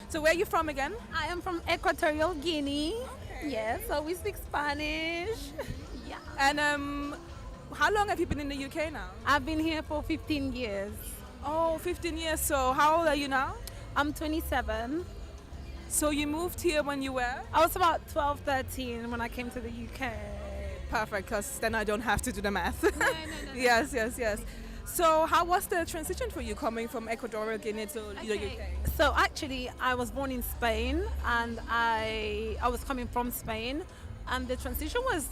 So where are you from again? I am from Equatorial Guinea. Yes, so we speak Spanish. Yeah. And how long have you been in the UK now? I've been here for 15 years. Oh, 15 years. So how old are you now? I'm 27. So you moved here when you were? I was about 12, 13 when I came to the UK. Perfect, because then I don't have to do the math. No. Yes, yes, yes. So how was the transition for you coming from Equatorial Guinea to the UK? So actually, I was born in Spain, and I was coming from Spain, and the transition was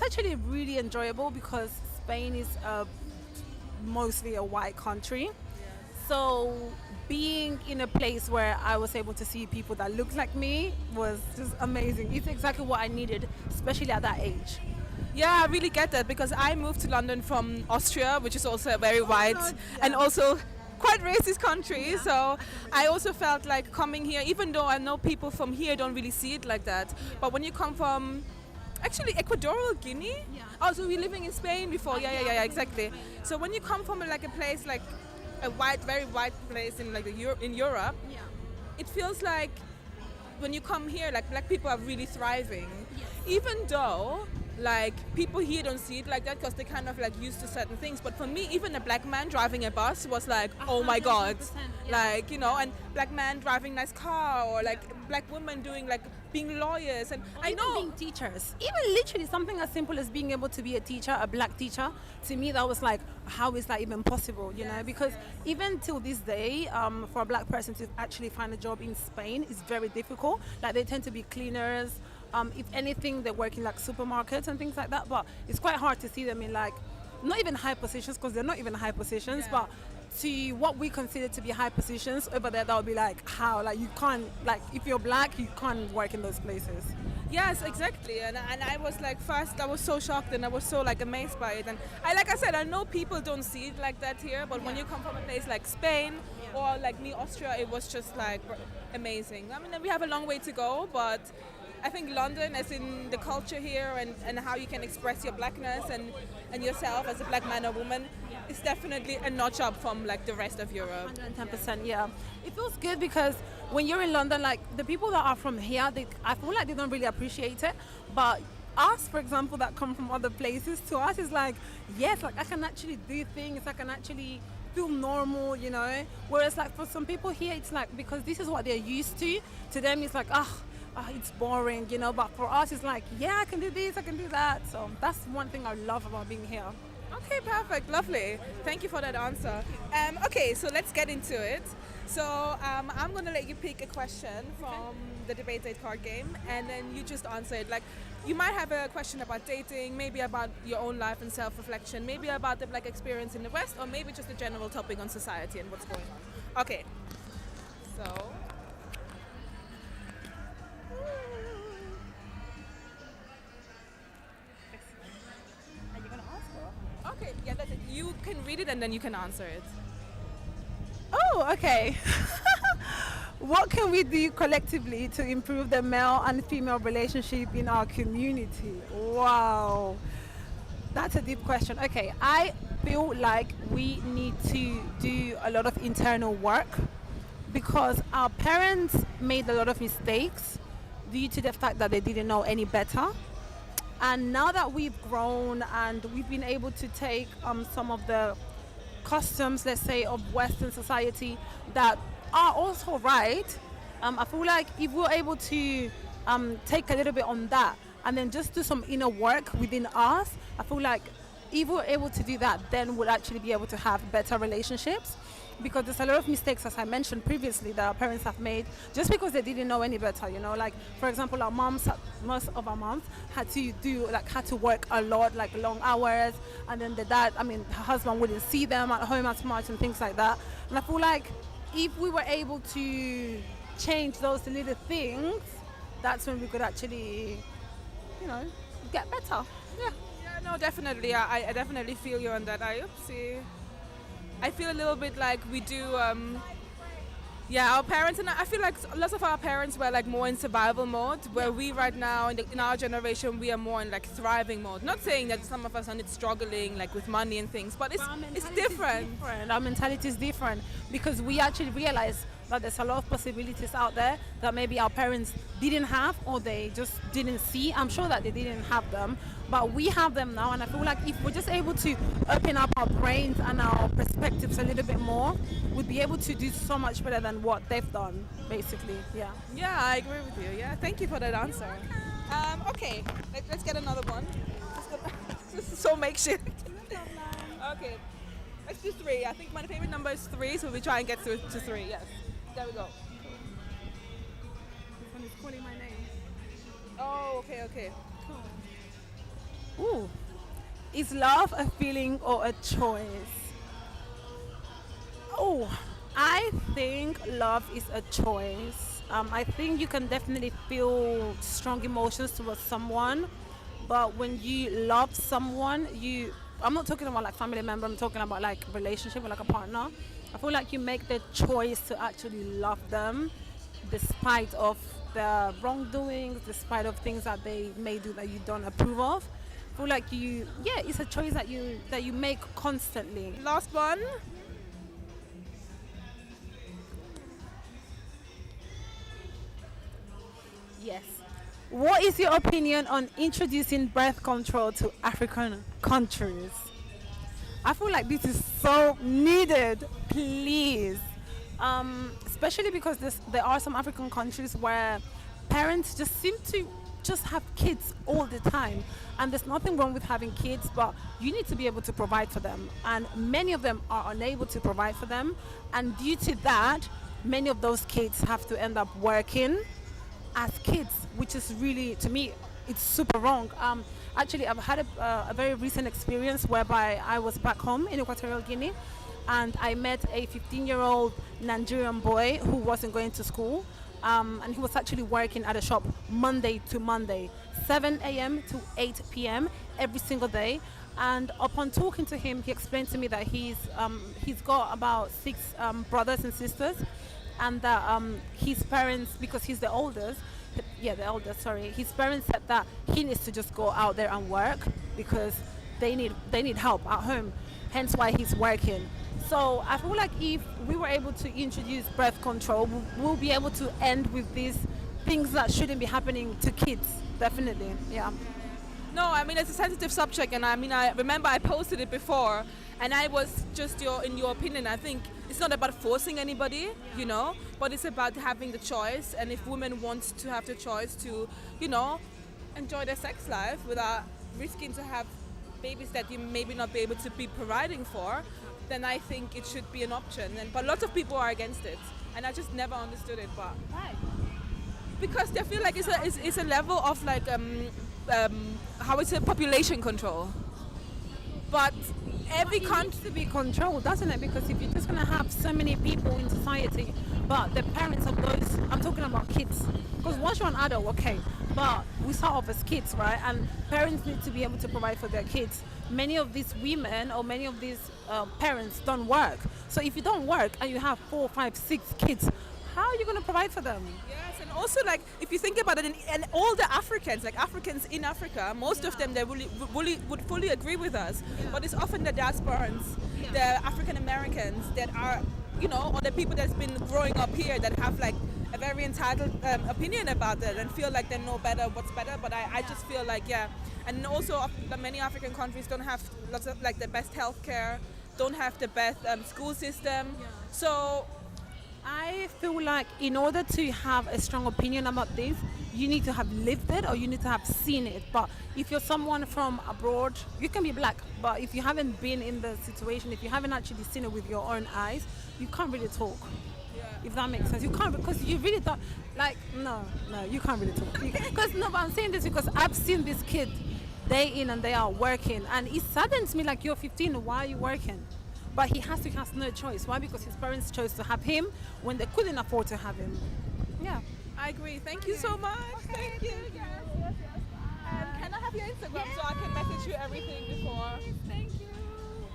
actually really enjoyable because Spain is mostly a white country. So being in a place where I was able to see people that looked like me was just amazing. It's exactly what I needed, especially at that age. Yeah, I really get that because I moved to London from Austria, which is also a very white and also quite racist country. So I also felt like coming here, even though I know people from here don't really see it like that. But when you come from actually Equatorial Guinea, oh, so we're living in Spain before. Yeah, exactly. So when you come from like a place like a white, very white place in like in Europe, it feels like when you come here, like black people are really thriving, even though like people here don't see it like that because they kind of like used to certain things. But for me, even a black man driving a bus was like, oh my god, like, you know, and black man driving nice car, or like black women doing like being lawyers, and I know being teachers, even literally something as simple as being able to be a teacher, a black teacher. To me, that was like, how is that even possible? You know, because even till this day, for a black person to actually find a job in Spain is very difficult. Like they tend to be cleaners. If anything, they work in like supermarkets and things like that. But it's quite hard to see them in like not even high positions, because they're not even high positions, but to what we consider to be high positions over there, that would be like, how, like you can't, like if you're black, you can't work in those places. Yes, exactly. And I was like, first I was so shocked and I was so like amazed by it. And like I said, I know people don't see it like that here, but when you come from a place like Spain or like me, Austria, it was just like amazing. I mean, we have a long way to go, but I think London, as in the culture here and how you can express your blackness and yourself as a black man or woman, is definitely a notch up from like the rest of Europe. 110%, yeah. It feels good because when you're in London, like the people that are from here, I feel like they don't really appreciate it. But us, for example, that come from other places, to us is like, yes, like I can actually do things, I can actually feel normal, you know. Whereas like for some people here, it's like, because this is what they're used to them it's like, it's boring, you know. But for us, it's like, yeah, I can do this, I can do that. So that's one thing I love about being here. Okay, perfect, lovely. Thank you for that answer. Okay, so let's get into it. So I'm going to let you pick a question from the debate date card game, and then you just answer it. Like, you might have a question about dating, maybe about your own life and self-reflection, maybe about the black experience in the West, or maybe just a general topic on society and what's going on. Okay, so okay, yeah, that's it. You can read it and then you can answer it. Oh, okay. What can we do collectively to improve the male and female relationship in our community? Wow. That's a deep question. Okay, I feel like we need to do a lot of internal work because our parents made a lot of mistakes due to the fact that they didn't know any better. And now that we've grown and we've been able to take some of the customs, let's say, of Western society that are also right, I feel like if we're able to take a little bit on that and then just do some inner work within us, I feel like if we're able to do that, then we'll actually be able to have better relationships. Because there's a lot of mistakes, as I mentioned previously, that our parents have made just because they didn't know any better, you know. Like, for example, most of our moms had to work a lot, like long hours, and then her husband wouldn't see them at home as much and things like that. And I feel like if we were able to change those little things, that's when we could actually, you know, get better. Yeah, no, definitely. I definitely feel you on that. I feel a little bit like we do, our parents, and I feel like lots of our parents were like more in survival mode, where we right now, in our generation, we are more in like thriving mode. Not saying that some of us are not struggling like with money and things, but it's different. Our mentality is different because we actually realize that there's a lot of possibilities out there that maybe our parents didn't have or they just didn't see. I'm sure that they didn't have them, but we have them now. And I feel like if we're just able to open up our brains and our perspectives a little bit more, we'd be able to do so much better than what they've done, basically. Yeah. Yeah, I agree with you. Yeah, thank you for that answer. Okay, let's get another one. This is so makeshift. Okay, let's do three. I think my favorite number is three, so we try and get through to three. Yes, there we go. This one is calling my name. Oh, okay, okay. Ooh. Is love a feeling or a choice? Oh, I think love is a choice. I think you can definitely feel strong emotions towards someone, but when you love someone, I'm not talking about like family member, I'm talking about like relationship with like a partner. I feel like you make the choice to actually love them despite of the wrongdoings, despite of things that they may do that you don't approve of. I feel like it's a choice that you make constantly. Last one. Yes. What is your opinion on introducing birth control to African countries? I feel like this is so needed, please. Especially because there are some African countries where parents just seem to just have kids all the time. And there's nothing wrong with having kids, but you need to be able to provide for them. And many of them are unable to provide for them. And due to that, many of those kids have to end up working as kids, which is really, to me, it's super wrong. Actually, I've had a very recent experience whereby I was back home in Equatorial Guinea and I met a 15-year-old Nigerian boy who wasn't going to school, and he was actually working at a shop Monday to Monday, 7 a.m. to 8 p.m. every single day. And upon talking to him, he explained to me that he's got about six brothers and sisters, and that his parents, because he's the oldest, his parents said that he needs to just go out there and work because they need help at home, hence why he's working. So I feel like if we were able to introduce birth control, we'll be able to end with these things that shouldn't be happening to kids, definitely. Yeah. No, I mean, it's a sensitive subject, and I mean, I remember I posted it before, and I was just in your opinion, I think it's not about forcing anybody, but it's about having the choice. And if women want to have the choice to, enjoy their sex life without risking to have babies that you maybe not be able to be providing for, then I think it should be an option. But lots of people are against it, and I just never understood it. But Why? because they feel like it's a level of like how is it, population control. But every country needs to be controlled, doesn't it? Because if you're just going to have so many people in society, but the parents of those, I'm talking about kids, because once you're an adult, okay, but we start off as kids, right? And parents need to be able to provide for their kids. Many of these women or many of these parents don't work. So if you don't work and you have 4, 5, 6 kids, how are you going to provide for them? Yes, and also like if you think about it, and all the Africans, like Africans in Africa, most of them they would fully agree with us. Yeah. But it's often the diasporans, the African Americans that are, or the people that's been growing up here that have like a very entitled opinion about it and feel like they know better what's better. But I just feel like and also many African countries don't have lots of like the best healthcare, don't have the best school system, so. I feel like in order to have a strong opinion about this, you need to have lived it or you need to have seen it. But if you're someone from abroad, you can be black, but if you haven't been in the situation, if you haven't actually seen it with your own eyes, you can't really talk. If that makes sense. You can't, because you really don't, like, no, you can't really talk. Because, no, but I'm saying this because I've seen this kid day in and day out working, and it saddens me, like, you're 15, why are you working? But he has no choice. Why? Because his parents chose to have him when they couldn't afford to have him. Yeah. I agree. Thank you so much. Okay. Thank you. Yes. Can I have your Instagram so I can message you everything before? Thank you.